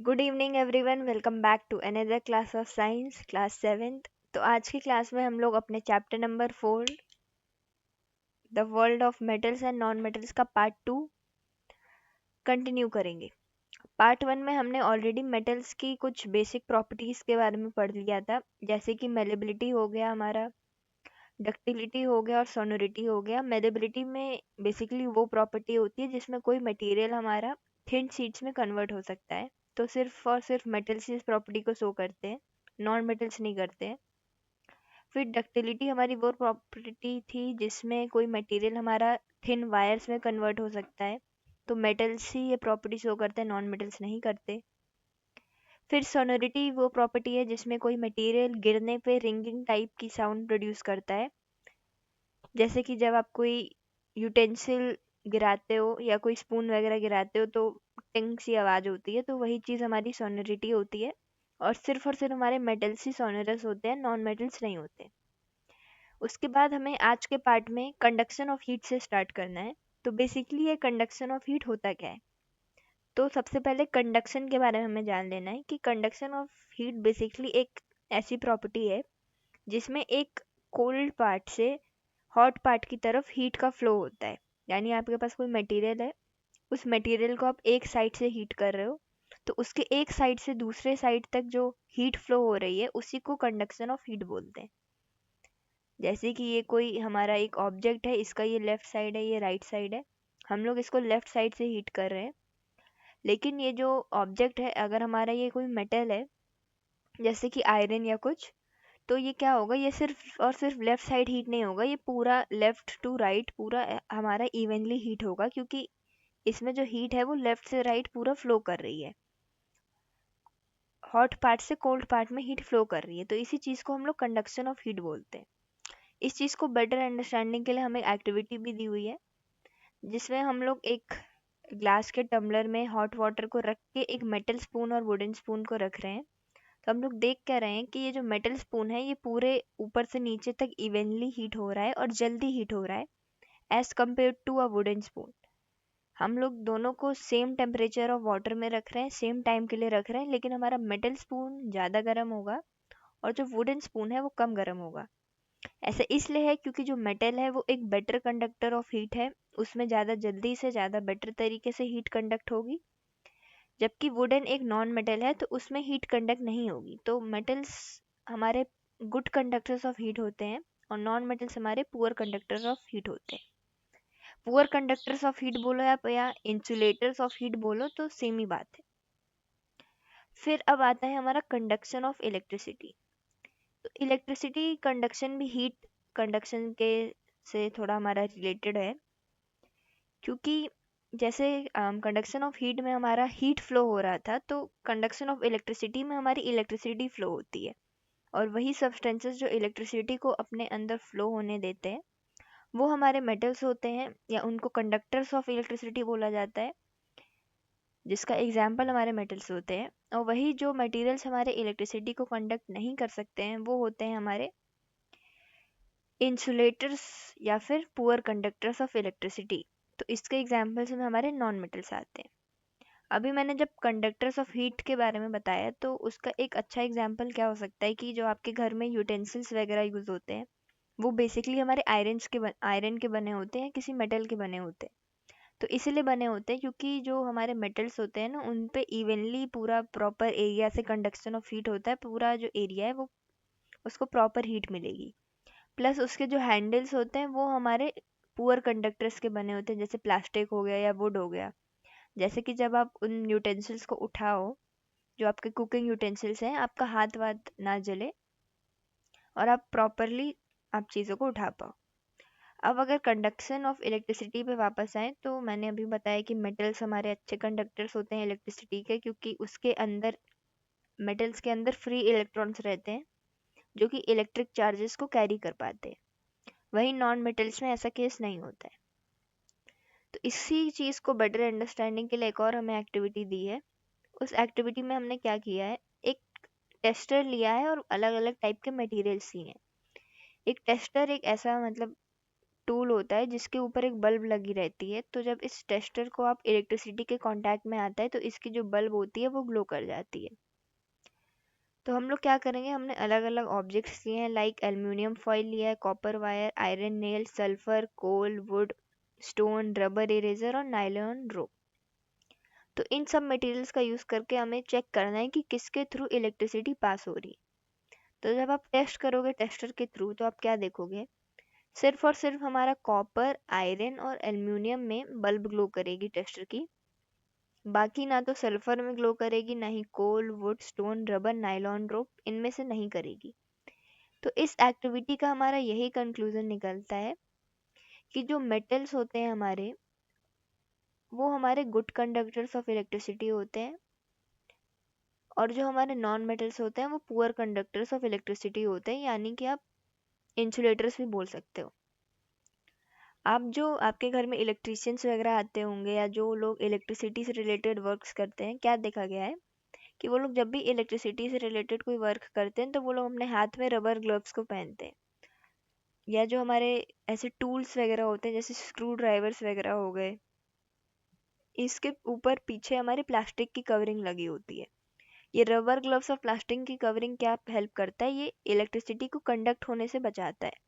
Good evening everyone, welcome back to another class of science, class 7th। तो आज की class में हम लोग अपने chapter number 4 the world of metals and non metals का पार्ट 2 कंटिन्यू करेंगे। पार्ट 1 में हमने ऑलरेडी मेटल्स की कुछ बेसिक प्रॉपर्टीज़ के बारे में पढ़ लिया था, जैसे कि मेलेबिलिटी हो गया हमारा, डक्टिलिटी हो गया और सोनोरिटी हो गया। मेलेबिलिटी में बेसिकली वो प्रॉपर्टी होती है जिसमें कोई मटेरियल हमारा थिन शीट्स में कन्वर्ट हो सकता है। तो सिर्फ और सिर्फ मेटल्स इस प्रॉपर्टी को शो करते हैं, नॉन मेटल्स नहीं करते हैं। फिर डक्टिलिटी हमारी वो प्रॉपर्टी थी जिसमें कोई मटेरियल हमारा थिन वायर्स में कन्वर्ट हो सकता है। तो मेटल्स ही ये प्रॉपर्टी शो करते हैं, नॉन मेटल्स नहीं करते। फिर सोनोरिटी वो प्रॉपर्टी है जिसमें कोई मटेरियल गिरने पे रिंगिंग टाइप की साउंड प्रोड्यूस करता है, जैसे कि जब आप कोई यूटेंसिल गिराते हो या कोई स्पून वगैरह गिराते हो तो टिंग सी आवाज़ होती है, तो वही चीज़ हमारी सोनोरिटी होती है। और सिर्फ हमारे मेटल्स ही सोनोरस होते हैं, नॉन मेटल्स नहीं होते। उसके बाद हमें आज के पार्ट में कंडक्शन ऑफ हीट से स्टार्ट करना है। तो बेसिकली ये कंडक्शन ऑफ हीट होता क्या है। तो सबसे पहले कंडक्शन के बारे में हमें जान लेना है कि कंडक्शन ऑफ हीट बेसिकली एक ऐसी प्रॉपर्टी है जिसमें एक कोल्ड पार्ट से हॉट पार्ट की तरफ हीट का फ्लो होता है। यानी आपके पास कोई मटेरियल है, उस मटेरियल को आप एक साइड से हीट कर रहे हो, तो उसके एक साइड से दूसरे साइड तक जो हीट फ्लो हो रही है उसी को कंडक्शन ऑफ हीट बोलते हैं। जैसे कि ये कोई हमारा एक ऑब्जेक्ट है, इसका ये लेफ्ट साइड है, ये राइट साइड है। हम लोग इसको लेफ्ट साइड से हीट कर रहे हैं, लेकिन ये जो ऑब्जेक्ट है अगर हमारा ये कोई मेटल है जैसे कि आयरन या कुछ, तो ये क्या होगा, ये सिर्फ और सिर्फ लेफ्ट साइड हीट नहीं होगा, ये पूरा लेफ्ट टू राइट पूरा हमारा इवनली हीट होगा, क्योंकि इसमें जो हीट है वो लेफ्ट से राइट पूरा फ्लो कर रही है। हॉट पार्ट से कोल्ड पार्ट में हीट फ्लो कर रही है, तो इसी चीज़ को हम लोग कंडक्शन ऑफ हीट बोलते हैं। इस चीज़ को बेटर अंडरस्टैंडिंग के लिए हमें एक्टिविटी भी दी हुई है, जिसमें हम लोग एक ग्लास के टम्बलर में हॉट वाटर को रख के एक मेटल स्पून और वुडन स्पून को रख रहे हैं। तो हम लोग देख क्या रहे हैं कि ये जो मेटल स्पून है ये पूरे ऊपर से नीचे तक इवनली हीट हो रहा है और जल्दी हीट हो रहा है as compare to a wooden spoon. हम लोग दोनों को सेम टेम्परेचर ऑफ वाटर में रख रहे हैं, सेम टाइम के लिए रख रहे हैं, लेकिन हमारा मेटल स्पून ज़्यादा गर्म होगा और जो वुडन स्पून है वो कम गर्म होगा। ऐसा इसलिए है क्योंकि जो मेटल है वो एक बेटर कंडक्टर ऑफ हीट है, उसमें ज़्यादा जल्दी से ज़्यादा बेटर तरीके से हीट कंडक्ट होगी। जबकि वुडन एक नॉन मेटल है तो उसमें हीट कंडक्ट नहीं होगी। तो मेटल्स हमारे गुड कंडक्टर्स ऑफ हीट होते हैं और नॉन मेटल्स हमारे पुअर कंडक्टर्स ऑफ हीट होते हैं। पुअर कंडक्टर्स ऑफ हीट बोलो या इंसुलेटर्स ऑफ हीट बोलो तो सेम ही बात है। फिर अब आता है हमारा कंडक्शन ऑफ इलेक्ट्रिसिटी। तो इलेक्ट्रिसिटी कंडक्शन भी हीट कंडक्शन के से थोड़ा हमारा रिलेटेड है, क्योंकि जैसे कंडक्शन ऑफ हीट में हमारा हीट फ्लो हो रहा था, तो कंडक्शन ऑफ इलेक्ट्रिसिटी में हमारी इलेक्ट्रिसिटी फ्लो होती है। और वही सब्सटेंसेस जो इलेक्ट्रिसिटी को अपने अंदर फ्लो होने देते हैं वो हमारे मेटल्स होते हैं, या उनको कंडक्टर्स ऑफ इलेक्ट्रिसिटी बोला जाता है, जिसका एग्जाम्पल हमारे मेटल्स होते हैं। और वही जो मटेरियल्स हमारे इलेक्ट्रिसिटी को कंडक्ट नहीं कर सकते हैं वो होते हैं हमारे इंसुलेटर्स या फिर पुअर कंडक्टर्स ऑफ इलेक्ट्रिसिटी। तो इसके एग्जाम्पल्स में हमारे नॉन मेटल्स आते हैं। अभी मैंने जब कंडक्टर्स ऑफ हीट के बारे में बताया तो उसका एक अच्छा एग्जाम्पल क्या हो सकता है कि जो आपके घर में यूटेंसिल्स वगैरह यूज़ होते हैं वो बेसिकली हमारे आयरन के बने होते हैं, किसी मेटल के बने होते हैं। तो इसीलिए बने होते हैं क्योंकि जो हमारे मेटल्स होते हैं ना उन पे इवनली पूरा प्रॉपर एरिया से कंडक्शन ऑफ हीट होता है, पूरा जो एरिया है वो उसको प्रॉपर हीट मिलेगी। प्लस उसके जो हैंडल्स होते हैं वो हमारे पुअर कंडक्टर्स के बने होते हैं, जैसे प्लास्टिक हो गया या वुड हो गया। जैसे कि जब आप उन यूटेंसिल्स को उठाओ, जो आपके कुकिंग यूटेंसिल्स हैं, आपका हाथ वाथ ना जले और आप प्रॉपरली आप चीज़ों को उठा पाओ। अब अगर कंडक्शन ऑफ इलेक्ट्रिसिटी पे वापस आए तो मैंने अभी बताया कि मेटल्स हमारे अच्छे कंडक्टर्स होते हैं इलेक्ट्रिसिटी के, क्योंकि उसके अंदर मेटल्स के अंदर फ्री इलेक्ट्रॉन्स रहते हैं जो कि इलेक्ट्रिक चार्जेस को कैरी कर पाते हैं। वहीं नॉन मेटल्स में ऐसा केस नहीं होता है। तो इसी चीज़ को बेटर अंडरस्टैंडिंग के लिए एक और हमें एक्टिविटी दी है। उस एक्टिविटी में हमने क्या किया है, एक टेस्टर लिया है और अलग अलग टाइप के मटेरियल्स लिए हैं। एक टेस्टर एक ऐसा मतलब टूल होता है जिसके ऊपर एक बल्ब लगी रहती है। तो जब इस टेस्टर को आप इलेक्ट्रिसिटी के कांटेक्ट में आता है तो इसकी जो बल्ब होती है वो ग्लो कर जाती है। तो हम लोग क्या करेंगे, हमने अलग अलग ऑब्जेक्ट्स लिए हैं, लाइक एल्युमिनियम फॉयल लिया है, copper wire, iron nail, sulphur, coal, wood, stone, rubber eraser और नायलॉन रोप। तो इन सब मटेरियल्स का यूज़ करके हमें चेक करना है कि किसके थ्रू इलेक्ट्रिसिटी पास हो रही। तो जब आप टेस्ट करोगे टेस्टर के थ्रू तो आप क्या देखोगे, सिर्फ और सिर्फ हमारा कॉपर, आयरन और एल्युमिनियम में बल्ब ग्लो करेगी टेस्टर की। बाकी ना तो सल्फर में ग्लो करेगी, ना ही कोल, वुड, स्टोन, रबर, नायलॉन रोप इनमें से नहीं करेगी। तो इस एक्टिविटी का हमारा यही कंक्लूजन निकलता है कि जो मेटल्स होते हैं हमारे, वो हमारे गुड कंडक्टर्स ऑफ इलेक्ट्रिसिटी होते हैं, और जो हमारे नॉन मेटल्स होते हैं वो पुअर कंडक्टर्स ऑफ इलेक्ट्रिसिटी होते हैं, यानी कि आप इंसुलेटर्स भी बोल सकते हो। आप जो आपके घर में इलेक्ट्रिशियंस वगैरह आते होंगे या जो लोग इलेक्ट्रिसिटी से रिलेटेड वर्क्स करते हैं, क्या देखा गया है कि वो लोग जब भी इलेक्ट्रिसिटी से रिलेटेड कोई वर्क करते हैं तो वो लोग अपने हाथ में रबर ग्लव्स को पहनते हैं। या जो हमारे ऐसे टूल्स वगैरह होते हैं जैसे स्क्रू ड्राइवर्स वगैरह हो गए, इसके ऊपर पीछे हमारी प्लास्टिक की कवरिंग लगी होती है। ये रबर ग्लव्स और प्लास्टिक की कवरिंग क्या हेल्प करता है, ये इलेक्ट्रिसिटी को कंडक्ट होने से बचाता है।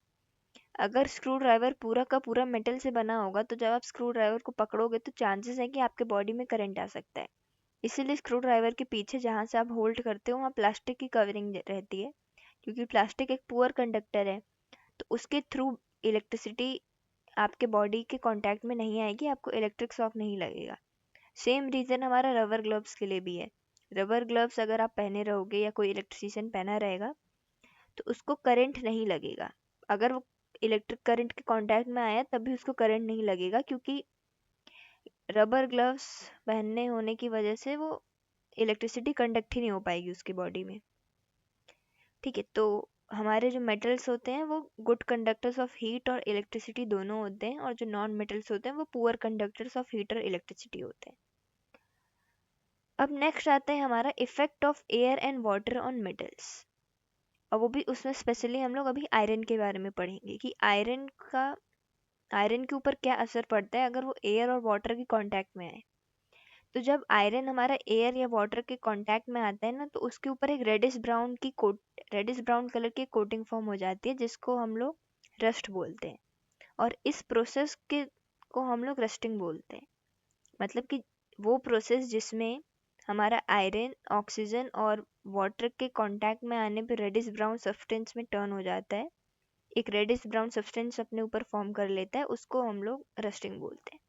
अगर स्क्रू ड्राइवर पूरा का पूरा मेटल से बना होगा तो जब आप स्क्रू ड्राइवर को पकड़ोगे तो चांसेस है कि आपके बॉडी में करंट आ सकता है। इसीलिए स्क्रू ड्राइवर के पीछे जहाँ से आप होल्ड करते हो वहाँ प्लास्टिक की कवरिंग रहती है, क्योंकि प्लास्टिक एक पुअर कंडक्टर है। तो उसके थ्रू इलेक्ट्रिसिटी आपके बॉडी के कांटेक्ट में नहीं आएगी, आपको इलेक्ट्रिक शॉक नहीं लगेगा। सेम रीज़न हमारा रबर ग्लव्स के लिए भी है। रबर ग्लव्स अगर आप पहने रहोगे या कोई इलेक्ट्रिशियन पहना रहेगा तो उसको करंट नहीं लगेगा। अगर वो इलेक्ट्रिक करंट के कांटेक्ट में आया तब भी उसको करंट नहीं लगेगा, क्योंकि रबर ग्लव्स पहनने होने की वजह से वो इलेक्ट्रिसिटी कंडक्ट ही नहीं हो पाएगी उसकी बॉडी में। ठीक है, तो हमारे जो मेटल्स होते हैं वो गुड कंडक्टर्स ऑफ हीट और इलेक्ट्रिसिटी दोनों होते हैं, और जो नॉन मेटल्स होते हैं वो पुअर कंडक्टर्स ऑफ हीट और इलेक्ट्रिसिटी होते हैं। अब नेक्स्ट आता है हमारा effect of air and water on metals. और वो भी उसमें स्पेशली हम लोग अभी आयरन के बारे में पढ़ेंगे कि आयरन के ऊपर क्या असर पड़ता है अगर वो एयर और वाटर के कांटेक्ट में आए। तो जब आयरन हमारा एयर या वाटर के कांटेक्ट में आता है ना, तो उसके ऊपर एक रेडिश ब्राउन कलर की कोटिंग फॉर्म हो जाती है जिसको हम लोग रस्ट बोलते हैं। और इस प्रोसेस के को हम लोग रस्टिंग बोलते हैं। मतलब कि वो प्रोसेस जिसमें हमारा आयरन ऑक्सीजन और वाटर के कांटेक्ट में आने पे रेडिश ब्राउन सब्सटेंस में टर्न हो जाता है, एक रेडिश ब्राउन सब्सटेंस अपने ऊपर फॉर्म कर लेता है, उसको हम लोग रस्टिंग बोलते हैं।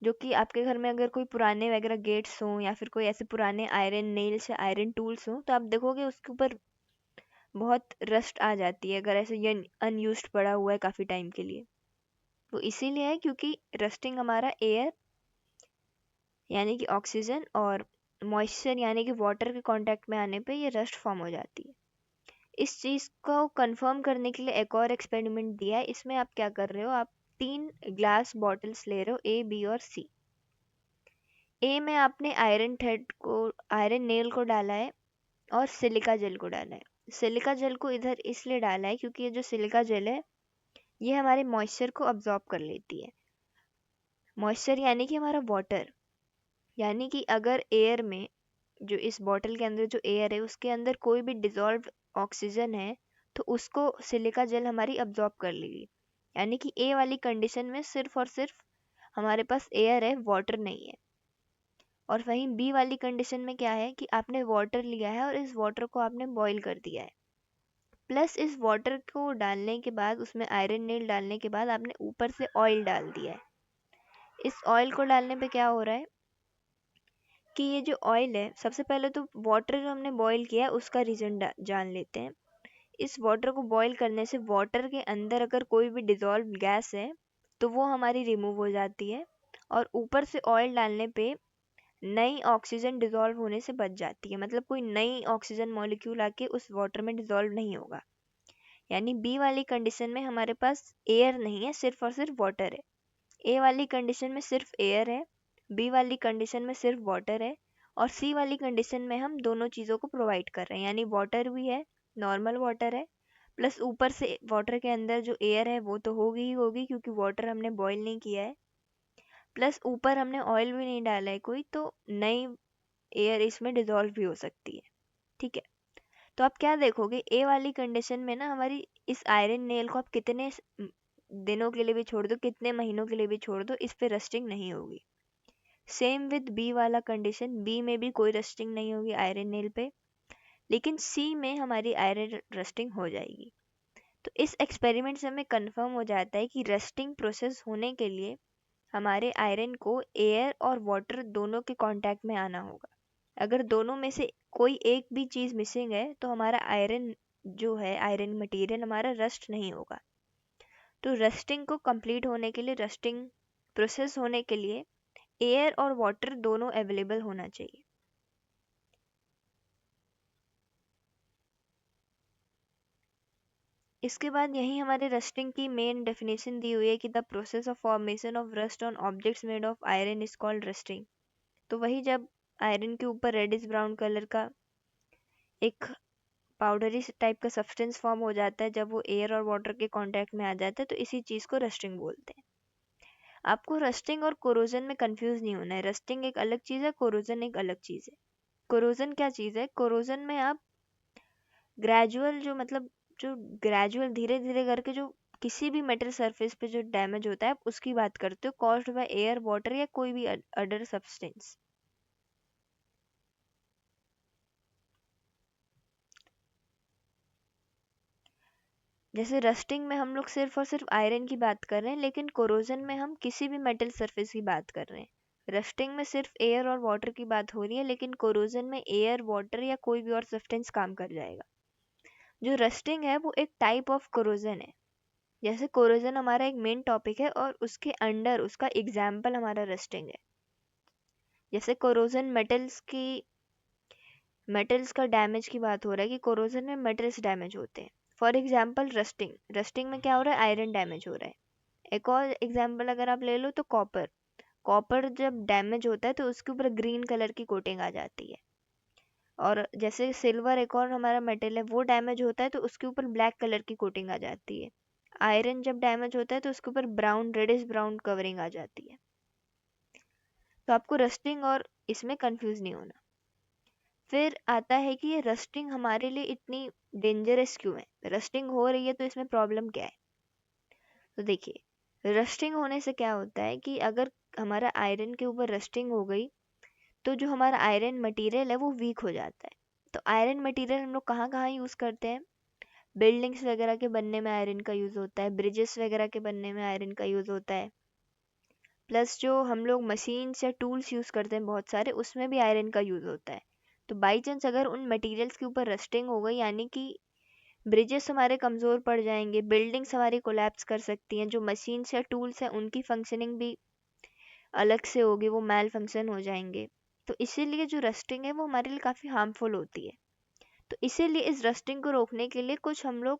जो कि आपके घर में अगर कोई पुराने वगैरह गेट्स हों या फिर कोई ऐसे पुराने आयरन नेल्स या आयरन टूल्स हों तो आप देखोगे उसके ऊपर बहुत रस्ट आ जाती है अगर ऐसे ये अनयूज्ड पड़ा हुआ है काफ़ी टाइम के लिए। वो इसीलिए है क्योंकि रस्टिंग हमारा एयर यानी कि ऑक्सीजन और मॉइस्चर यानी कि वाटर के कांटेक्ट में आने पे ये रस्ट फॉर्म हो जाती है। इस चीज़ को कंफर्म करने के लिए एक और एक्सपेरिमेंट दिया है। इसमें आप क्या कर रहे हो, आप 3 ग्लास बॉटल्स ले रहे हो, ए, बी और सी। ए में आपने आयरन नेल को डाला है और सिलिका जेल को डाला है। सिलिका जेल को इधर इसलिए डाला है क्योंकि ये जो सिलिका जेल है ये हमारे मॉइस्चर को अब्जॉर्ब कर लेती है। मॉइस्चर यानी कि हमारा वाटर, यानी कि अगर एयर में जो इस बॉटल के अंदर जो एयर है उसके अंदर कोई भी डिजॉल्व ऑक्सीजन है तो उसको सिलिका जेल हमारी अब्जॉर्ब कर लेगी। यानी कि ए वाली कंडीशन में सिर्फ और सिर्फ हमारे पास एयर है, वाटर नहीं है। और वहीं बी वाली कंडीशन में क्या है कि आपने वाटर लिया है और इस वाटर को आपने बॉईल कर दिया है, प्लस इस वाटर को डालने के बाद उसमें आयरन नेल डालने के बाद आपने ऊपर से ऑयल डाल दिया है। इस ऑयल को डालने पे क्या हो रहा है कि ये जो ऑयल है, सबसे पहले तो वाटर जो हमने बॉईल किया है उसका रीज़न जान लेते हैं। इस वाटर को बॉईल करने से वाटर के अंदर अगर कोई भी डिज़ोल्व गैस है तो वो हमारी रिमूव हो जाती है, और ऊपर से ऑयल डालने पे नई ऑक्सीजन डिज़ोल्व होने से बच जाती है। मतलब कोई नई ऑक्सीजन मॉलिक्यूल आके उस वाटर में डिज़ोल्व नहीं होगा। यानी बी वाली कंडीशन में हमारे पास एयर नहीं है, सिर्फ और सिर्फ वाटर है। ए वाली कंडीशन में सिर्फ एयर है, बी वाली कंडीशन में सिर्फ वाटर है, और सी वाली कंडीशन में हम दोनों चीज़ों को प्रोवाइड कर रहे हैं। यानी वाटर भी है, नॉर्मल वाटर है, प्लस ऊपर से वाटर के अंदर जो एयर है वो तो होगी ही होगी, क्योंकि वाटर हमने बॉईल नहीं किया है। प्लस ऊपर हमने ऑयल भी नहीं डाला है कोई, तो नई एयर इसमें डिजॉल्व भी हो सकती है। ठीक है, तो आप क्या देखोगे, ए वाली कंडीशन में ना हमारी इस आयरन नेल को आप कितने दिनों के लिए भी छोड़ दो, कितने महीनों के लिए भी छोड़ दो, इस पे रस्टिंग नहीं होगी। सेम विद बी वाला कंडीशन, बी में भी कोई रस्टिंग नहीं होगी आयरन नेल पे, लेकिन सी में हमारी आयरन रस्टिंग हो जाएगी। तो इस एक्सपेरिमेंट से हमें कंफर्म हो जाता है कि रस्टिंग प्रोसेस होने के लिए हमारे आयरन को एयर और वाटर दोनों के कांटेक्ट में आना होगा। अगर दोनों में से कोई एक भी चीज़ मिसिंग है तो हमारा आयरन जो है, आयरन मटेरियल हमारा रस्ट नहीं होगा। तो रस्टिंग को कंप्लीट होने के लिए, रस्टिंग प्रोसेस होने के लिए एयर और वाटर दोनों अवेलेबल होना चाहिए। इसके बाद यही हमारे रस्टिंग की मेन डेफिनेशन दी हुई है कि the process of formation of rust on objects made of iron is called rusting. तो वही जब आयरन के ऊपर रेडिश ब्राउन कलर का एक पाउडरी टाइप का सब्सटेंस फॉर्म हो जाता है, जब वो एयर और वाटर के कांटेक्ट में आ जाता है, तो इसी चीज़ को रस्टिंग बोलते हैं। आपको रस्टिंग और कोरोजन में कंफ्यूज नहीं होना है। रस्टिंग एक अलग चीज़ है, कोरोजन एक अलग चीज़ है। कोरोजन क्या चीज़ है, कोरोजन में आप ग्रेजुअल जो ग्रेजुअल धीरे धीरे करके जो किसी भी मेटल सरफेस पे जो डैमेज होता है, आप उसकी बात करते हो, कॉज्ड बाय एयर, वाटर या कोई भी अदर सब्सटेंस। जैसे रस्टिंग में हम लोग सिर्फ और सिर्फ आयरन की बात कर रहे हैं, लेकिन कोरोजन में हम किसी भी मेटल सरफेस की बात कर रहे हैं। रस्टिंग में सिर्फ एयर और वाटर की बात हो रही है, लेकिन कोरोजन में एयर, वाटर या कोई भी और सब्सटेंस काम कर जाएगा। जो रस्टिंग है वो एक टाइप ऑफ कोरोजन है। जैसे कोरोजन हमारा एक मेन टॉपिक है और उसके अंडर उसका एग्जाम्पल हमारा रस्टिंग है। जैसे कोरोजन मेटल्स का डैमेज की बात हो रहा है कि कोरोजन में मेटल्स डैमेज होते हैं। फॉर एग्जाम्पल रस्टिंग में क्या हो रहा है, आयरन डैमेज हो रहा है। एक और एग्जाम्पल अगर आप ले लो तो कॉपर, कॉपर जब डैमेज होता है तो उसके ऊपर ग्रीन कलर की कोटिंग आ जाती है। और जैसे सिल्वर एक और हमारा मेटल है, वो डैमेज होता है तो उसके ऊपर ब्लैक कलर की कोटिंग आ जाती है। आयरन जब डैमेज होता है तो उसके ऊपर ब्राउन, रेडिश ब्राउन कवरिंग आ जाती है। तो आपको रस्टिंग और इसमें कंफ्यूज नहीं होना। फिर आता है कि ये रस्टिंग हमारे लिए इतनी डेंजरस क्यों है, रस्टिंग हो रही है तो इसमें प्रॉब्लम क्या है। तो देखिए, रस्टिंग होने से क्या होता है कि अगर हमारा आयरन के ऊपर रस्टिंग हो गई तो जो हमारा आयरन मटेरियल है वो वीक हो जाता है। तो आयरन मटेरियल हम लोग कहाँ कहाँ यूज़ करते हैं, बिल्डिंग्स वगैरह के बनने में आयरन का यूज़ होता है, ब्रिजेस वगैरह के बनने में आयरन का यूज़ होता है। प्लस जो हम लोग मशीन्स या टूल्स यूज़ करते हैं बहुत सारे, उसमें भी आयरन का यूज़ होता है। तो बाई चांस अगर उन मटेरियल्स के ऊपर रस्टिंग हो गई, यानी कि ब्रिजेस हमारे कमज़ोर पड़ जाएंगे, बिल्डिंग्स हमारी कोलैप्स कर सकती हैं, जो मशीन्स या टूल्स हैं उनकी फंक्शनिंग भी अलग से होगी, वो मैल फंक्शन हो जाएंगे। तो इसीलिए जो रस्टिंग है वो हमारे लिए काफ़ी हार्मफुल होती है। तो इसीलिए इस रस्टिंग को रोकने के लिए कुछ हम लोग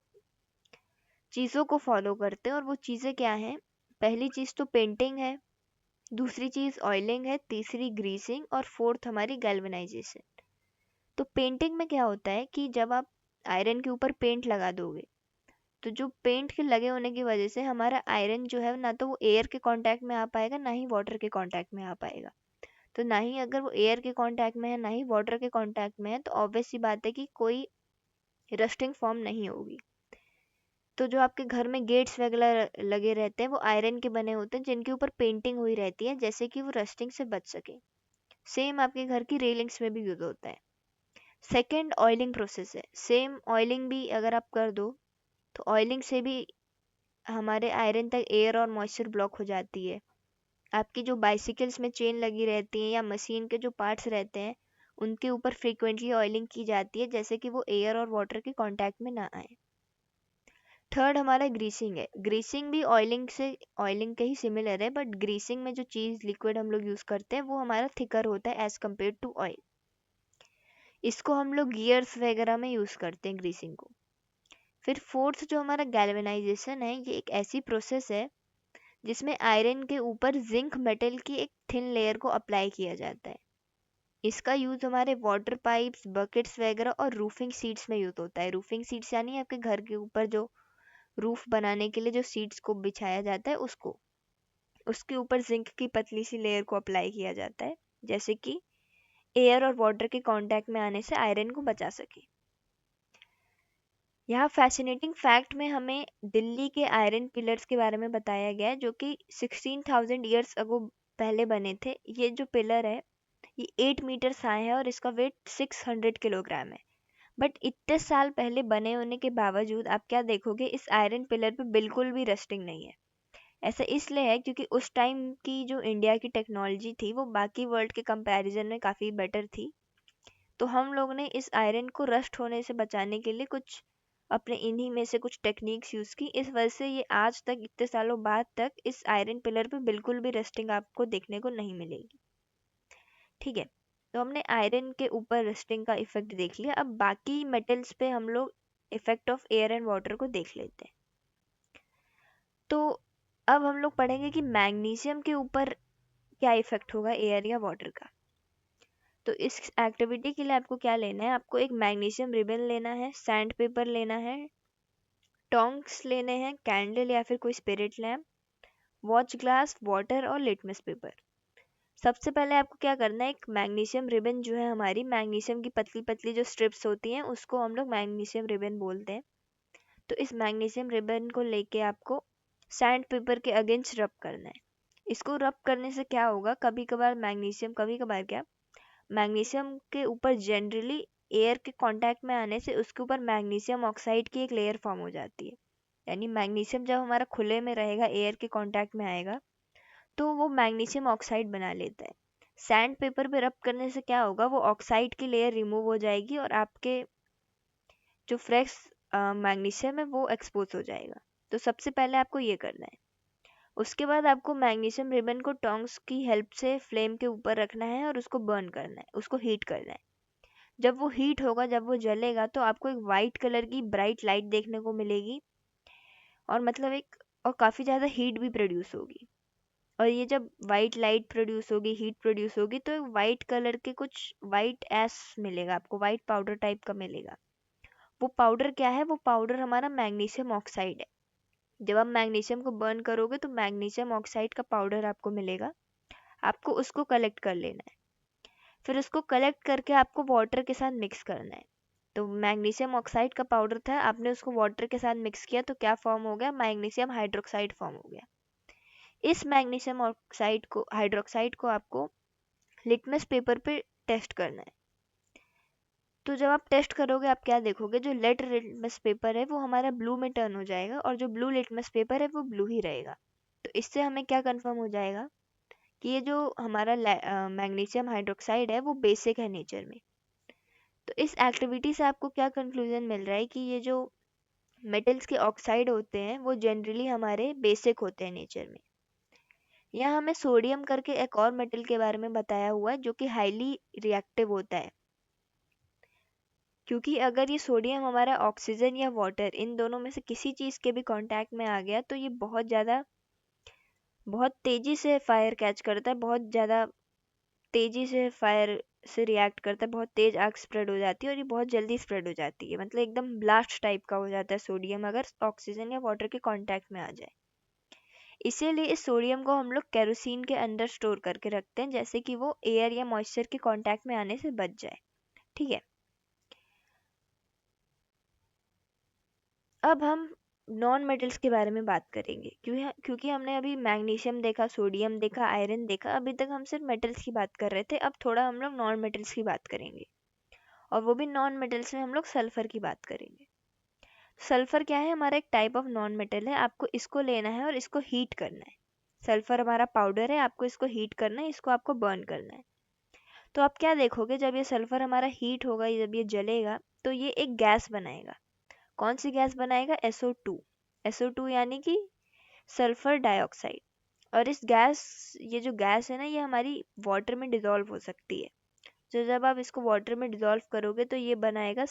चीज़ों को फॉलो करते हैं, और वो चीज़ें क्या हैं। पहली चीज़ तो पेंटिंग है, दूसरी चीज़ ऑयलिंग है, तीसरी ग्रीसिंग, और फोर्थ हमारी गैल्वेनाइजेशन। तो पेंटिंग में क्या होता है कि जब आप आयरन के ऊपर पेंट लगा दोगे, तो जो पेंट के लगे होने की वजह से हमारा आयरन जो है ना तो वो एयर के कांटेक्ट में आ पाएगा, ना ही वाटर के कांटेक्ट में आ पाएगा। तो ना ही अगर वो एयर के कांटेक्ट में है, ना ही वाटर के कांटेक्ट में है, तो ऑब्वियस सी बात है कि कोई रस्टिंग फॉर्म नहीं होगी। तो जो आपके घर में गेट्स वगैरह लगे रहते हैं वो आयरन के बने होते हैं, जिनके ऊपर पेंटिंग हुई रहती है, जैसे कि वो रस्टिंग से बच सके। सेम आपके घर की रेलिंग्स में भी यूज होता है। सेकेंड ऑयलिंग प्रोसेस है। सेम ऑयलिंग भी अगर आप कर दो तो ऑयलिंग से भी हमारे आयरन तक एयर और मॉइस्चर ब्लॉक हो जाती है। आपकी जो बाइसिकल्स में चेन लगी रहती है या मशीन के जो पार्ट्स रहते हैं, उनके ऊपर फ्रीक्वेंटली ऑयलिंग की जाती है, जैसे कि वो एयर और वाटर के कांटेक्ट में ना आए। थर्ड हमारा ग्रीसिंग है। ग्रीसिंग भी ऑयलिंग के ही सिमिलर है, बट ग्रीसिंग में जो चीज़ लिक्विड हम लोग यूज़ करते हैं वो हमारा थिकर होता है एज़ कम्पेयर टू ऑयल। इसको हम लोग गियर्स वगैरह में यूज़ करते हैं ग्रीसिंग को। फिर फोर्थ जो हमारा गैल्वेनाइजेशन है, ये एक ऐसी प्रोसेस है जिसमें आयरन के ऊपर जिंक मेटल की एक थिन लेयर को अप्लाई किया जाता है। इसका यूज़ हमारे वाटर पाइप्स, बकेट्स वगैरह और रूफिंग सीट्स में यूज़ होता है। रूफिंग सीट्स यानी आपके घर के ऊपर जो रूफ बनाने के लिए जो सीट्स को बिछाया जाता है उसको, उसके ऊपर जिंक की पतली सी लेयर को अप्लाई किया जाता है, जैसे कि एयर और वाटर के कांटेक्ट में आने से आयरन को बचा सके। यहाँ फैसिनेटिंग फैक्ट में हमें दिल्ली के आयरन पिलर्स के बारे में बताया गया है, जो कि 16,000 ईयर्स अगो पहले बने थे। ये जो पिलर है ये 8 मीटर हाई है और इसका वेट 600 किलोग्राम है। बट इतने साल पहले बने होने के बावजूद आप क्या देखोगे, इस आयरन पिलर पे बिल्कुल भी रस्टिंग नहीं है। ऐसा इसलिए है क्योंकि उस टाइम की जो इंडिया की टेक्नोलॉजी थी वो बाकी वर्ल्ड के कंपैरिजन में काफ़ी बेटर थी। तो हम लोग ने इस आयरन को रस्ट होने से बचाने के लिए कुछ अपने इन्हीं में से कुछ टेक्निक्स यूज़ की। इस वजह से ये आज तक इतने सालों बाद तक इस आयरन पिलर पे बिल्कुल भी रस्टिंग आपको देखने को नहीं मिलेगी। ठीक है, तो हमने आयरन के ऊपर रस्टिंग का इफेक्ट देख लिया। अब बाकी मेटल्स पे हम लोग effect of air and water को देख लेते हैं। तो अब हम लोग पढ़ेंगे कि मैग्नीशियम के ऊपर क्या इफेक्ट होगा एयर या वाटर का। तो इस एक्टिविटी के लिए आपको क्या लेना है, आपको एक मैग्नीशियम रिबन लेना है, सैंड पेपर लेना है, टोंग्स लेने हैं, कैंडल या फिर कोई spirit lamp, watch glass, water और लिटमस पेपर। सबसे पहले आपको क्या करना है, एक मैग्नीशियम रिबन जो है, हमारी मैग्नीशियम की पतली पतली जो स्ट्रिप्स होती हैं उसको हम लोग मैग्नीशियम रिबन बोलते हैं। तो इस मैग्नीशियम रिबन को लेके आपको सैंड पेपर के अगेंस्ट रब करना है। इसको रब करने से क्या होगा, कभी कभार मैग्नीशियम, कभी कभार क्या, मैग्नीशियम के ऊपर जनरली एयर के कांटेक्ट में आने से उसके ऊपर मैग्नीशियम ऑक्साइड की एक लेयर फॉर्म हो जाती है। यानी मैग्नीशियम जब हमारा खुले में रहेगा, एयर के कांटेक्ट में आएगा, तो वो मैग्नीशियम ऑक्साइड बना लेता है। सैंड पेपर पे रब करने से क्या होगा, वो ऑक्साइड की लेयर रिमूव हो जाएगी और आपके जो फ्रेश मैग्नीशियम है वो एक्सपोज हो जाएगा। तो सबसे पहले आपको ये करना है। उसके बाद आपको मैग्नीशियम रिबन को टोंग्स की हेल्प से फ्लेम के ऊपर रखना है और उसको बर्न करना है, उसको हीट करना है। जब वो हीट होगा, जब वो जलेगा, तो आपको एक वाइट कलर की ब्राइट लाइट देखने को मिलेगी और मतलब एक, और काफ़ी ज़्यादा हीट भी प्रोड्यूस होगी। और ये जब वाइट लाइट प्रोड्यूस होगी, हीट प्रोड्यूस होगी, तो वाइट कलर के कुछ वाइट एस मिलेगा आपको, वाइट पाउडर टाइप का मिलेगा। वो पाउडर क्या है, वो पाउडर हमारा मैग्नीशियम ऑक्साइड है। जब आप मैग्नीशियम को बर्न करोगे तो मैग्नीशियम ऑक्साइड का पाउडर आपको मिलेगा। आपको उसको कलेक्ट कर लेना है। फिर उसको कलेक्ट करके आपको वाटर के साथ मिक्स करना है। तो मैग्नीशियम ऑक्साइड का पाउडर था, आपने उसको वाटर के साथ मिक्स किया तो क्या फॉर्म हो गया, मैग्नीशियम हाइड्रोक्साइड फॉर्म हो गया। इस मैग्नीशियम ऑक्साइड को, हाइड्रोक्साइड को आपको लिटमस पेपर पे टेस्ट करना है। तो जब आप टेस्ट करोगे आप क्या देखोगे, जो रेड लिटमस पेपर है वो हमारा ब्लू में टर्न हो जाएगा और जो ब्लू लिटमस पेपर है वो ब्लू ही रहेगा। तो इससे हमें क्या कंफर्म हो जाएगा कि ये जो हमारा मैग्नीशियम हाइड्रोक्साइड है वो बेसिक है नेचर में। तो इस एक्टिविटी से आपको क्या कंक्लूजन मिल रहा है कि ये जो मेटल्स के ऑक्साइड होते हैं वो जनरली हमारे बेसिक होते हैं नेचर में। यहाँ हमें सोडियम करके एक और मेटल के बारे में बताया हुआ है जो कि हाईली रिएक्टिव होता है। क्योंकि अगर ये सोडियम हमारा ऑक्सीजन या वाटर, इन दोनों में से किसी चीज़ के भी कांटेक्ट में आ गया तो ये बहुत ज़्यादा, बहुत तेज़ी से फायर कैच करता है, बहुत ज़्यादा तेज़ी से फायर से रिएक्ट करता है, बहुत तेज़ आग स्प्रेड हो जाती है और ये बहुत जल्दी स्प्रेड हो जाती है। मतलब एकदम ब्लास्ट टाइप का हो जाता है सोडियम अगर ऑक्सीजन या वाटर के कांटेक्ट में आ जाए। इसीलिए इस सोडियम को हम लोग केरोसिन के अंदर स्टोर करके रखते हैं, जैसे कि वो एयर या मॉइस्चर के कांटेक्ट में आने से बच जाए। ठीक है, अब हम नॉन मेटल्स के बारे में बात करेंगे। क्योंकि हमने अभी मैग्नीशियम देखा, सोडियम देखा, आयरन देखा, अभी तक हम सिर्फ मेटल्स की बात कर रहे थे। अब थोड़ा हम लोग नॉन मेटल्स की बात करेंगे और वो भी नॉन मेटल्स में हम लोग सल्फर की बात करेंगे। सल्फर क्या है, हमारा एक टाइप ऑफ नॉन मेटल है। आपको इसको लेना है और इसको हीट करना है। सल्फर हमारा पाउडर है, आपको इसको हीट करना है, इसको आपको बर्न करना है। तो आप क्या देखोगे, जब ये सल्फर हमारा हीट होगा, जब ये जलेगा तो ये एक गैस बनाएगा। कौन सी गैस बनाएगा, SO2। SO2 यानी कि सल्फर डाइऑक्साइड। और इस गैस, ये जो गैस है ना, ये हमारी वाटर में डिजॉल्व हो सकती है। तो जब आप इसको वाटर में डिजॉल्व करोगे तो ये बनाएगा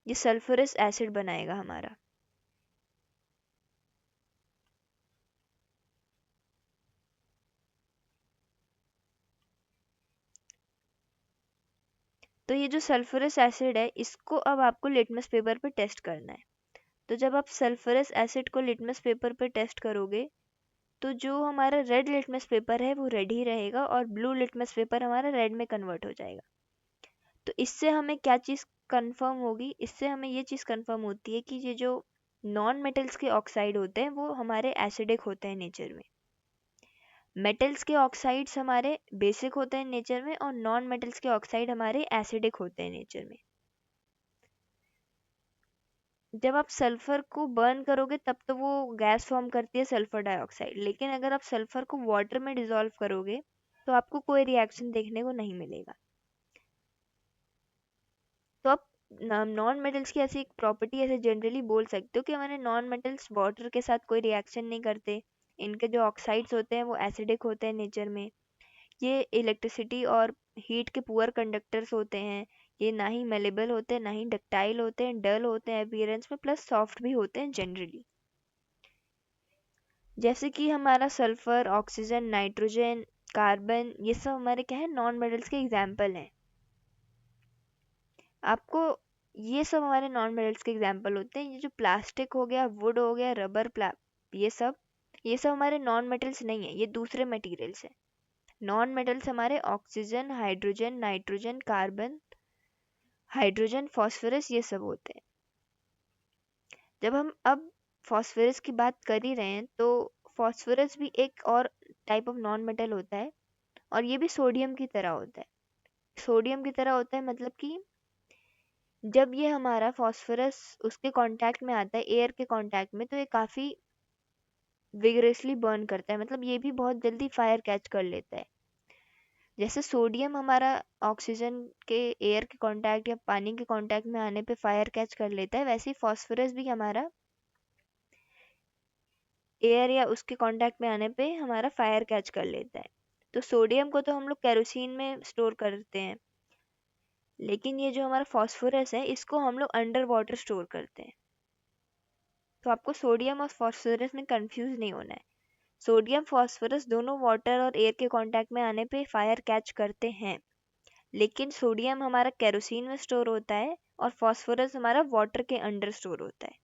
ये सल्फरस एसिड बनाएगा हमारा। तो ये जो सल्फ्यूरस एसिड है इसको अब आपको लिटमस पेपर पे टेस्ट करना है। तो जब आप सल्फ्यूरस एसिड को लिटमस पेपर पे टेस्ट करोगे तो जो हमारा रेड लिटमस पेपर है वो रेड ही रहेगा और ब्लू लिटमस पेपर हमारा रेड में कन्वर्ट हो जाएगा। तो इससे हमें क्या चीज़ कंफर्म होगी, इससे हमें ये चीज़ कंफर्म होती है कि ये जो नॉन मेटल्स के ऑक्साइड होते हैं वो हमारे एसिडिक होते हैं नेचर में। मेटल्स के ऑक्साइड्स हमारे बेसिक होते हैं नेचर में और नॉन मेटल्स के ऑक्साइड हमारे एसिडिक होते हैं नेचर में। जब आप सल्फर को बर्न करोगे तब तो वो गैस फॉर्म करती है सल्फर डाइऑक्साइड, लेकिन अगर आप सल्फर को वाटर में डिसॉल्व करोगे तो आपको कोई रिएक्शन देखने को नहीं मिलेगा। तो आप नॉन मेटल्स की ऐसी एक प्रॉपर्टी ऐसे जनरली बोल सकते हो कि हमारे नॉन मेटल्स वाटर के साथ कोई रिएक्शन नहीं करते, इनके जो ऑक्साइड्स होते हैं वो एसिडिक होते हैं नेचर में, ये इलेक्ट्रिसिटी और हीट के पुअर कंडक्टर्स होते हैं, ये ना ही मेलेबल होते हैं ना ही डक्टाइल होते हैं, डल होते हैं अपीयरेंस में, प्लस सॉफ्ट भी होते हैं जनरली। जैसे कि हमारा सल्फर, ऑक्सीजन, नाइट्रोजन, कार्बन, ये सब हमारे क्या है नॉन मेटल्स के एग्जाम्पल हैं। आपको ये सब हमारे नॉन मेटल्स के एग्जाम्पल होते हैं। ये जो प्लास्टिक हो गया, वुड हो गया, रबर, ये सब हमारे नॉन मेटल्स नहीं है, ये दूसरे मटेरियल्स हैं। नॉन मेटल्स हमारे oxygen, hydrogen, nitrogen, carbon, hydrogen, phosphorus, ये सब होते हैं। जब हम अब फॉस्फोरस की बात कर ही रहे हैं तो फॉस्फोरस भी एक और टाइप ऑफ नॉन मेटल होता है और ये भी सोडियम की तरह होता है। सोडियम की तरह होता है मतलब कि जब ये हमारा फॉस्फोरस उसके कांटेक्ट में आता है, एयर के कांटेक्ट में, तो ये काफ़ी विगरसली बर्न करता है, मतलब ये भी बहुत जल्दी फायर कैच कर लेता है। जैसे सोडियम हमारा ऑक्सीजन के एयर के कांटेक्ट या पानी के कांटेक्ट में आने पे फायर कैच कर लेता है, वैसे ही फॉस्फोरस भी हमारा एयर या उसके कांटेक्ट में आने पे हमारा फायर कैच कर लेता है। तो सोडियम को तो हम लोग केरोसिन में स्टोर करते हैं, लेकिन ये जो हमारा फॉस्फोरस है इसको हम लोग अंडर वाटर स्टोर करते हैं। तो आपको सोडियम और फॉस्फोरस में कंफ्यूज नहीं होना है। सोडियम फॉस्फोरस दोनों वाटर और एयर के कांटेक्ट में आने पे फायर कैच करते हैं, लेकिन सोडियम हमारा केरोसिन में स्टोर होता है और फॉस्फोरस हमारा वाटर के अंडर स्टोर होता है।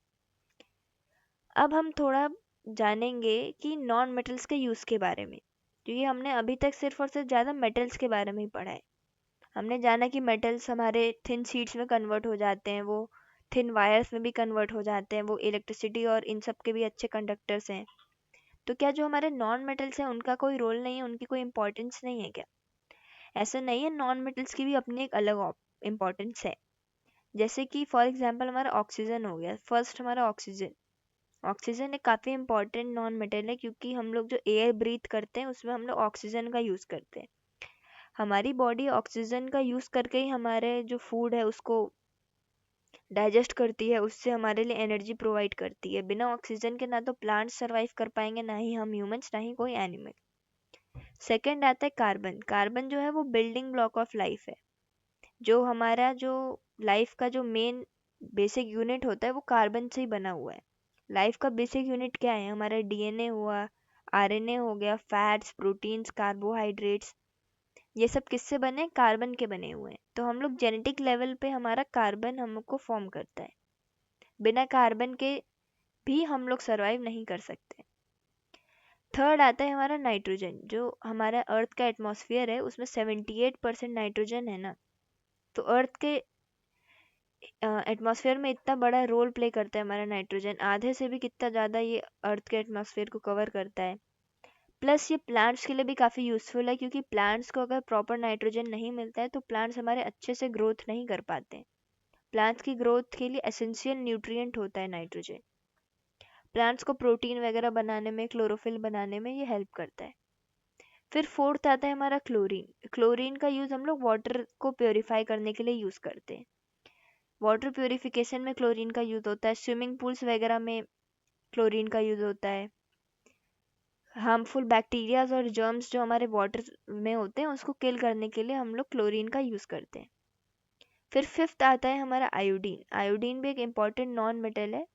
अब हम थोड़ा जानेंगे कि नॉन मेटल्स के यूज़ के बारे में, क्योंकि हमने अभी तक सिर्फ और सिर्फ ज़्यादा मेटल्स के बारे में ही पढ़ा है। हमने जाना कि मेटल्स हमारे थिन शीट्स में कन्वर्ट हो जाते हैं, वो थिन वायर्स में भी कन्वर्ट हो जाते हैं, वो इलेक्ट्रिसिटी और इन सब के भी अच्छे कंडक्टर्स हैं। तो क्या जो हमारे नॉन मेटल्स हैं उनका कोई रोल नहीं है, उनकी कोई इंपॉर्टेंस नहीं है क्या? ऐसा नहीं है, नॉन मेटल्स की भी अपनी एक अलग इम्पोर्टेंस है। जैसे कि फॉर एग्जांपल हमारा ऑक्सीजन हो गया, फर्स्ट हमारा ऑक्सीजन। ऑक्सीजन एक काफ़ी इंपॉर्टेंट नॉन मेटल है क्योंकि हम लोग जो एयर ब्रीथ करते हैं उसमें हम लोग ऑक्सीजन का यूज़ करते हैं। हमारी बॉडी ऑक्सीजन का यूज़ करके ही हमारे जो फूड है उसको डाइजेस्ट करती है, उससे हमारे लिए एनर्जी प्रोवाइड करती है। बिना ऑक्सीजन के ना तो प्लांट्स सर्वाइव कर पाएंगे, ना ही हम ह्यूमंस, ना ही कोई एनिमल। सेकंड आता है कार्बन। कार्बन जो है वो बिल्डिंग ब्लॉक ऑफ लाइफ है। जो हमारा जो लाइफ का जो मेन बेसिक यूनिट होता है वो कार्बन से ही बना हुआ है। लाइफ का बेसिक यूनिट क्या है? हमारा डीएनए हुआ, आरएनए हो गया, फैट्स, प्रोटीन्स, कार्बोहाइड्रेट्स, ये सब किससे बने? कार्बन के बने हुए हैं। तो हम लोग जेनेटिक लेवल पे हमारा कार्बन हमको फॉर्म करता है। बिना कार्बन के भी हम लोग सरवाइव नहीं कर सकते। थर्ड आता है हमारा नाइट्रोजन। जो हमारा अर्थ का एटमॉस्फेयर है उसमें 78% नाइट्रोजन है ना। तो अर्थ के एटमॉस्फेयर में इतना बड़ा रोल प्ले करता है हमारा नाइट्रोजन, आधे से भी कितना ज़्यादा ये अर्थ के एटमॉस्फेयर को कवर करता है। प्लस ये प्लांट्स के लिए भी काफ़ी यूज़फुल है क्योंकि प्लांट्स को अगर प्रॉपर नाइट्रोजन नहीं मिलता है तो प्लांट्स हमारे अच्छे से ग्रोथ नहीं कर पाते। प्लांट्स की ग्रोथ के लिए एसेंशियल न्यूट्रिएंट होता है नाइट्रोजन। प्लांट्स को प्रोटीन वगैरह बनाने में, क्लोरोफिल बनाने में ये हेल्प करता है। फिर फोर्थ आता है हमारा क्लोरीन। क्लोरीन का यूज़ हम लोग वाटर को प्योरीफाई करने के लिए यूज़ करते हैं। वाटर प्योरीफिकेशन में क्लोरीन का यूज़ होता है। स्विमिंग पूल्स वगैरह में क्लोरीन का यूज़ होता है। हार्मफुल बैक्टीरियाज और जर्म्स जो हमारे वाटर में होते हैं उसको किल करने के लिए हम लोग क्लोरीन का यूज़ करते हैं। फिर फिफ्थ आता है हमारा आयोडीन। आयोडीन भी एक इम्पॉर्टेंट नॉन मेटल है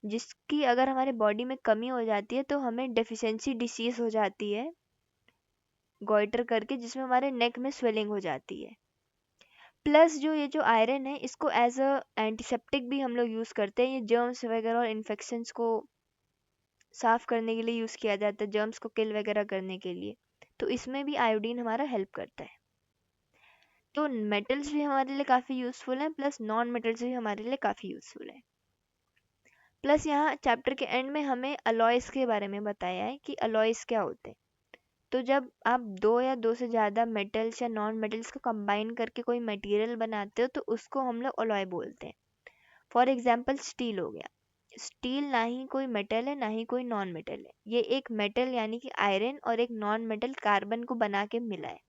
जिसकी अगर हमारे बॉडी में कमी हो जाती है तो हमें डेफिशिएंसी डिसीज हो जाती है, गॉइटर करके, जिसमें हमारे नेक में स्वेलिंग हो जाती है। प्लस जो आयरन है इसको एज अ एंटीसेप्टिक भी हम लोग यूज़ करते हैं। ये जर्म्स वगैरह और इन्फेक्शंस को साफ़ करने के लिए यूज़ किया जाता है, जर्म्स को किल वगैरह करने के लिए। तो इसमें भी आयोडीन हमारा हेल्प करता है। तो मेटल्स भी हमारे लिए काफ़ी यूज़फुल हैं, प्लस नॉन मेटल्स भी हमारे लिए काफ़ी यूज़फुल हैं। प्लस यहाँ चैप्टर के एंड में हमें अलॉयज़ के बारे में बताया है कि अलॉयज़ क्या होते हैं। तो जब आप दो या दो से ज़्यादा मेटल्स या नॉन मेटल्स को कंबाइन करके कोई मटेरियल बनाते हो तो उसको हम लोग अलॉय बोलते हैं। फॉर एग्जांपल स्टील हो गया। स्टील ना ही कोई मेटल है ना ही कोई नॉन मेटल है, ये एक मेटल यानी कि आयरन और एक नॉन मेटल कार्बन को बना के मिला है।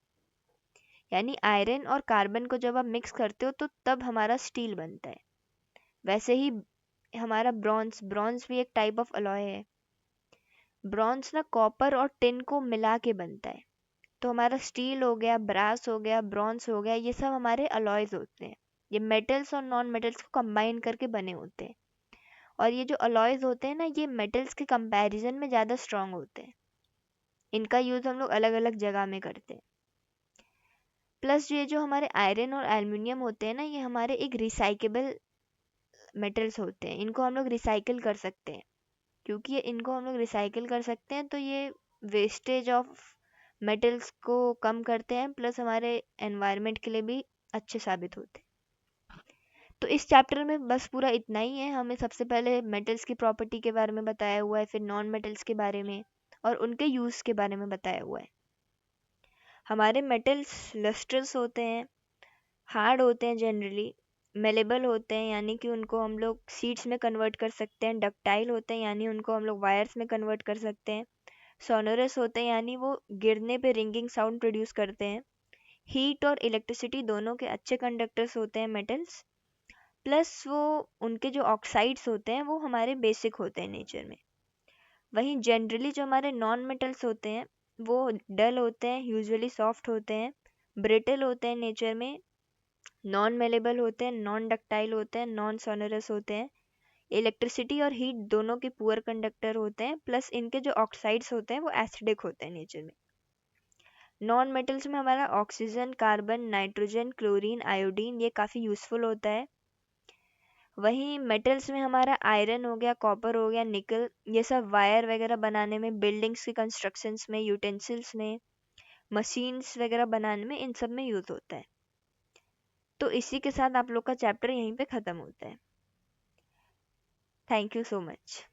यानी आयरन और कार्बन को जब आप मिक्स करते हो तो तब हमारा स्टील बनता है। वैसे ही हमारा ब्रॉन्ज ब्रॉन्ज भी एक टाइप ऑफ अलॉय है। ब्रॉन्ज ना कॉपर और टिन को मिला के बनता है। तो हमारा स्टील हो गया, ब्रास हो गया, ब्रॉन्ज हो गया, ये सब हमारे अलॉयज होते हैं। ये मेटल्स और नॉन मेटल्स को कंबाइन करके बने होते हैं। और ये जो अलॉयज होते हैं ना, ये मेटल्स के कंपैरिजन में ज़्यादा स्ट्रांग होते हैं। इनका यूज़ हम लोग अलग अलग जगह में करते हैं। प्लस ये जो हमारे आयरन और एल्युमिनियम होते हैं ना, ये हमारे एक रिसाइकेबल मेटल्स होते हैं। इनको हम लोग रिसाइकिल कर सकते हैं। क्योंकि इनको हम लोग रिसाइकिल कर सकते हैं तो ये वेस्टेज ऑफ मेटल्स को कम करते हैं, प्लस हमारे एनवायरनमेंट के लिए भी अच्छे साबित होते हैं। तो इस चैप्टर में बस पूरा इतना ही है। हमें सबसे पहले मेटल्स की प्रॉपर्टी के बारे में बताया हुआ है, फिर नॉन मेटल्स के बारे में और उनके यूज़ के बारे में बताया हुआ है। हमारे मेटल्स लस्ट्रस होते हैं, हार्ड होते हैं, जनरली मेलेबल होते हैं यानी कि उनको हम लोग सीड्स में कन्वर्ट कर सकते हैं, डक्टाइल होते हैं यानी उनको हम लोग वायर्स में कन्वर्ट कर सकते हैं, सोनोरस होते हैं यानी वो गिरने पे रिंगिंग साउंड प्रोड्यूस करते हैं, हीट और इलेक्ट्रिसिटी दोनों के अच्छे कंडक्टर्स होते हैं मेटल्स। प्लस वो उनके जो ऑक्साइड्स होते हैं वो हमारे बेसिक होते हैं नेचर में। वहीं जनरली जो हमारे नॉन मेटल्स होते हैं वो डल होते हैं, यूजुअली सॉफ्ट होते हैं, ब्रिटल होते हैं नेचर में, नॉन मेलेबल होते हैं, नॉन डक्टाइल होते हैं, नॉन सोनरस होते हैं, इलेक्ट्रिसिटी और हीट दोनों के पुअर कंडक्टर होते हैं। प्लस इनके जो ऑक्साइड्स होते हैं वो एसिडिक होते हैं नेचर में। नॉन मेटल्स में हमारा oxygen, carbon, nitrogen, chlorine, iodine ये काफ़ी यूज़फुल होता है। वहीं मेटल्स में हमारा आयरन हो गया, कॉपर हो गया, निकल, ये सब वायर वगैरह बनाने में, बिल्डिंग्स के कंस्ट्रक्शंस में, यूटेंसिल्स में, मशीन्स वगैरह बनाने में, इन सब में यूज़ होता है। तो इसी के साथ आप लोग का चैप्टर यहीं पे ख़त्म होता है। Thank you so much.